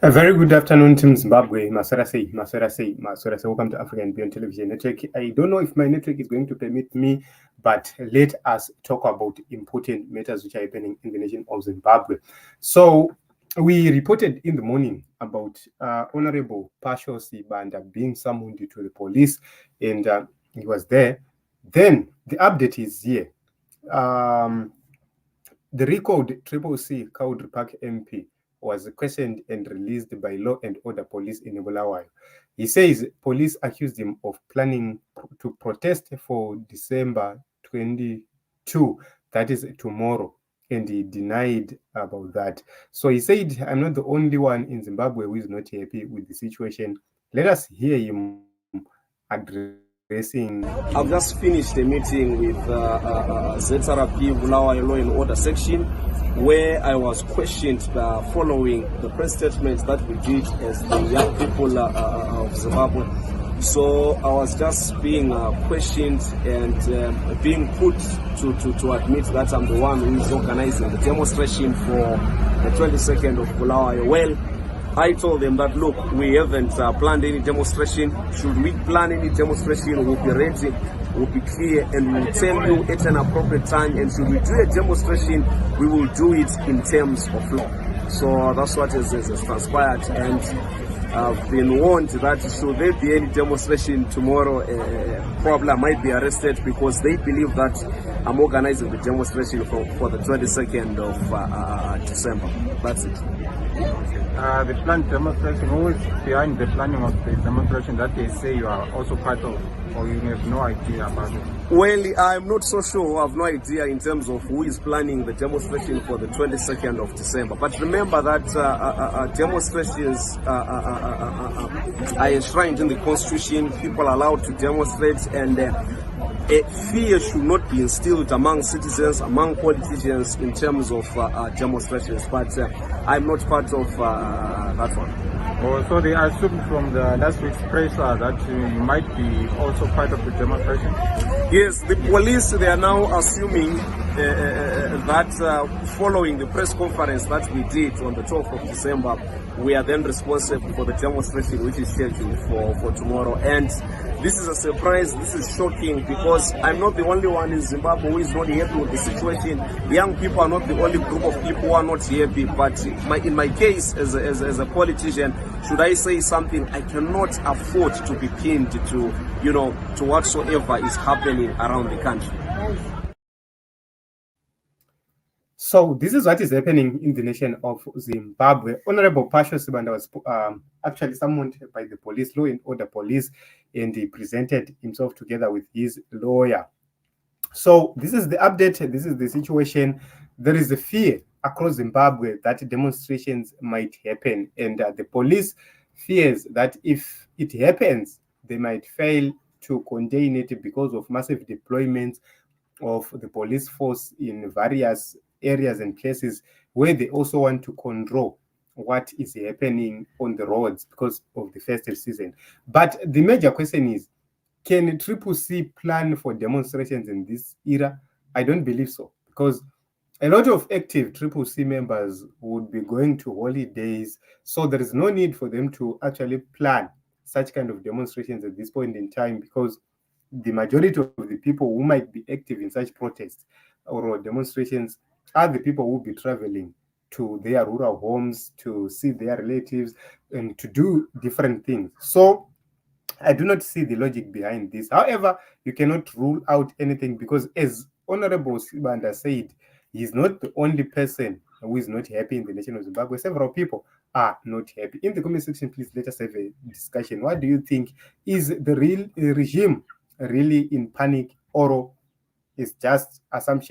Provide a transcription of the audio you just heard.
A very good afternoon, Team Zimbabwe. Masera say, welcome to African Beyond Television Network. I don't know if my network is going to permit me, but let us talk about important matters which are happening in the nation of Zimbabwe. So, we reported in the morning about Honorable Pasho Sibanda being summoned to the police, and he was there. Then the update is here. The recalled Triple C Cowdrey Park MP was questioned and released by Law and Order Police in Bulawayo. He says police accused him of planning to protest for December 22, that is tomorrow, and he denied about that. So he said, I'm not the only one in Zimbabwe who is not happy with the situation. Let us hear him addressing. I've just finished a meeting with ZANU Bulawayo Law and Order section, where I was questioned following the press statements that we did as the young people of Zimbabwe. So I was just being questioned and being put to admit that I'm the one who is organizing the demonstration for the 22nd of Bulawayo. Well, I told them that, look, we haven't planned any demonstration. Should we plan any demonstration, we'll be ready, we'll be clear, and we'll tell you at an appropriate time. And should we do a demonstration, we will do it in terms of law. So that's what has transpired. And I've been warned that should there be any demonstration tomorrow, probably I might be arrested, because they believe that I'm organizing the demonstration for the 22nd of December. That's it. The planned demonstration, who is behind the planning of the demonstration that they say you are also part of, or you have no idea about it? Well, I'm not so sure. I have no idea in terms of who is planning the demonstration for the 22nd of December. But remember that demonstrations are enshrined in the Constitution. People are allowed to demonstrate, and fear should not be instilled among citizens, among politicians in terms of demonstrations. But I'm not part of that one. Oh, so they assumed from the last week's pressure that you might be also part of the demonstration? Yes, the police, they are now assuming that following the press conference that we did on the 12th of December, we are then responsible for the demonstration which is scheduled for tomorrow. And this is a surprise, this is shocking, because I'm not the only one in Zimbabwe who is not happy with the situation. Young people are not the only group of people who are not happy, but in my case, as a politician, should I say something, I cannot afford to be pinned to whatsoever is happening around the country. So this is what is happening in the nation of Zimbabwe. Honorable Pasho Sibanda was actually summoned by the police, Law and Order Police, and he presented himself together with his lawyer. So this is the update. This is the situation. There is a fear across Zimbabwe that demonstrations might happen, and the police fears that if it happens, they might fail to contain it because of massive deployments of the police force in various areas and places where they also want to control what is happening on the roads because of the festive season. But the major question is, can Triple C plan for demonstrations in this era? I don't believe so, because a lot of active Triple C members would be going to holidays, so there is no need for them to actually plan such kind of demonstrations at this point in time, because the majority of the people who might be active in such protests or demonstrations are the people who will be traveling to their rural homes to see their relatives and to do different things. So I do not see the logic behind this. However, you cannot rule out anything, because as Honorable Sibanda said, he is not the only person who is not happy in the nation of Zimbabwe. Several people are not happy. In the comment section, please let us have a discussion. What do you think? Is the real regime really in panic, or is just assumption?